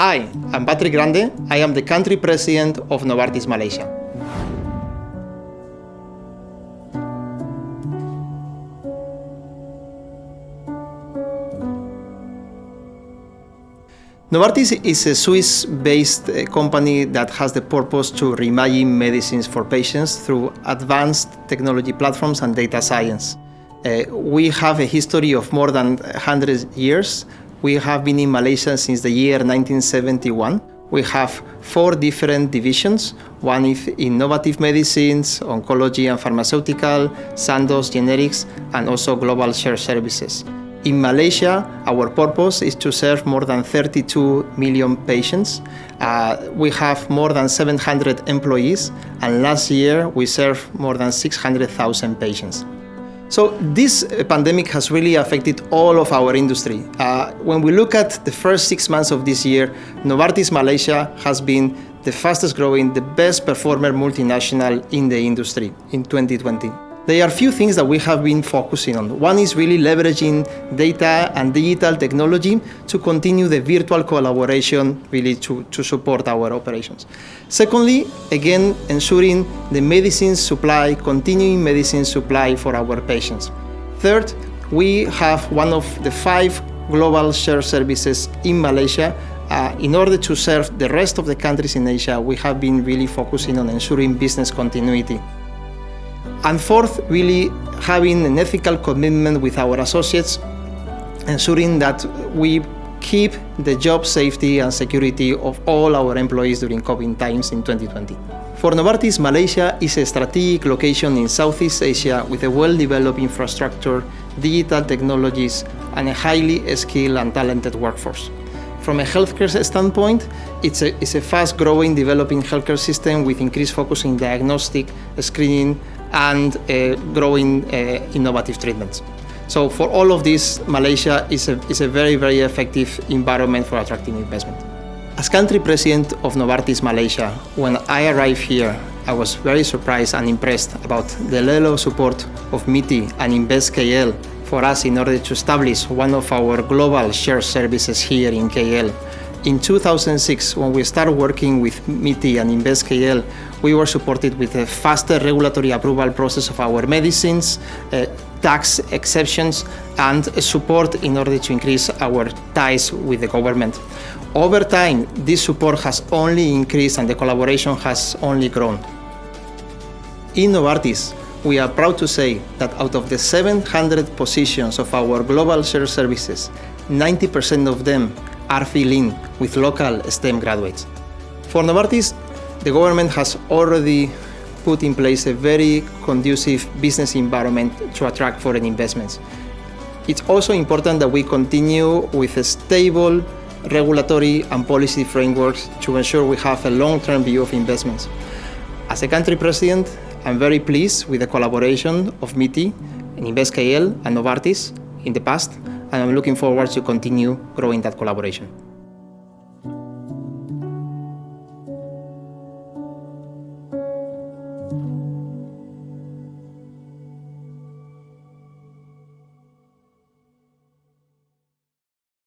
Hi, I'm Patrick Grande. I am the country president of Novartis Malaysia. Novartis is a Swiss-based company that has the purpose to reimagine medicines for patients through advanced technology platforms and data science. We have a history of more than 100 years. We have been in Malaysia since the year 1971. We have 4 different divisions. One is innovative medicines, oncology and pharmaceutical, Sandoz generics, and also global shared services. In Malaysia, our purpose is to serve more than 32 million patients. We have more than 700 employees, and last year we served more than 600,000 patients. So this pandemic has really affected all of our industry. When we look at the first 6 months of this year, Novartis Malaysia has been the fastest growing, the best performer multinational in the industry in 2020. There are a few things that we have been focusing on. One is really leveraging data and digital technology to continue the virtual collaboration really to support our operations. Secondly, again, ensuring the medicine supply, continuing medicine supply for our patients. Third, we have one of the 5 global shared services in Malaysia. In order to serve the rest of the countries in Asia, we have been really focusing on ensuring business continuity. And fourth, really having an ethical commitment with our associates, ensuring that we keep the job safety and security of all our employees during COVID times in 2020. For Novartis, Malaysia is a strategic location in Southeast Asia with a well-developed infrastructure, digital technologies, and a highly skilled and talented workforce. From a healthcare standpoint, it's a fast-growing, developing healthcare system with increased focus in diagnostic, screening, and growing innovative treatments. So for all of this, Malaysia is a very, very effective environment for attracting investment. As country president of Novartis Malaysia, when I arrived here, I was very surprised and impressed about the level of support of MITI and Invest KL for us in order to establish one of our global shared services here in KL. In 2006, when we started working with MITI and Invest KL, we were supported with a faster regulatory approval process of our medicines, tax exceptions, and support in order to increase our ties with the government. Over time, this support has only increased and the collaboration has only grown. In Novartis, we are proud to say that out of the 700 positions of our global shared services, 90% of them are filled with local STEM graduates. For Novartis, the government has already put in place a very conducive business environment to attract foreign investments. It's also important that we continue with a stable regulatory and policy frameworks to ensure we have a long-term view of investments. As a country president, I'm very pleased with the collaboration of MITI and Invest KL and Novartis in the past, and I'm looking forward to continue growing that collaboration.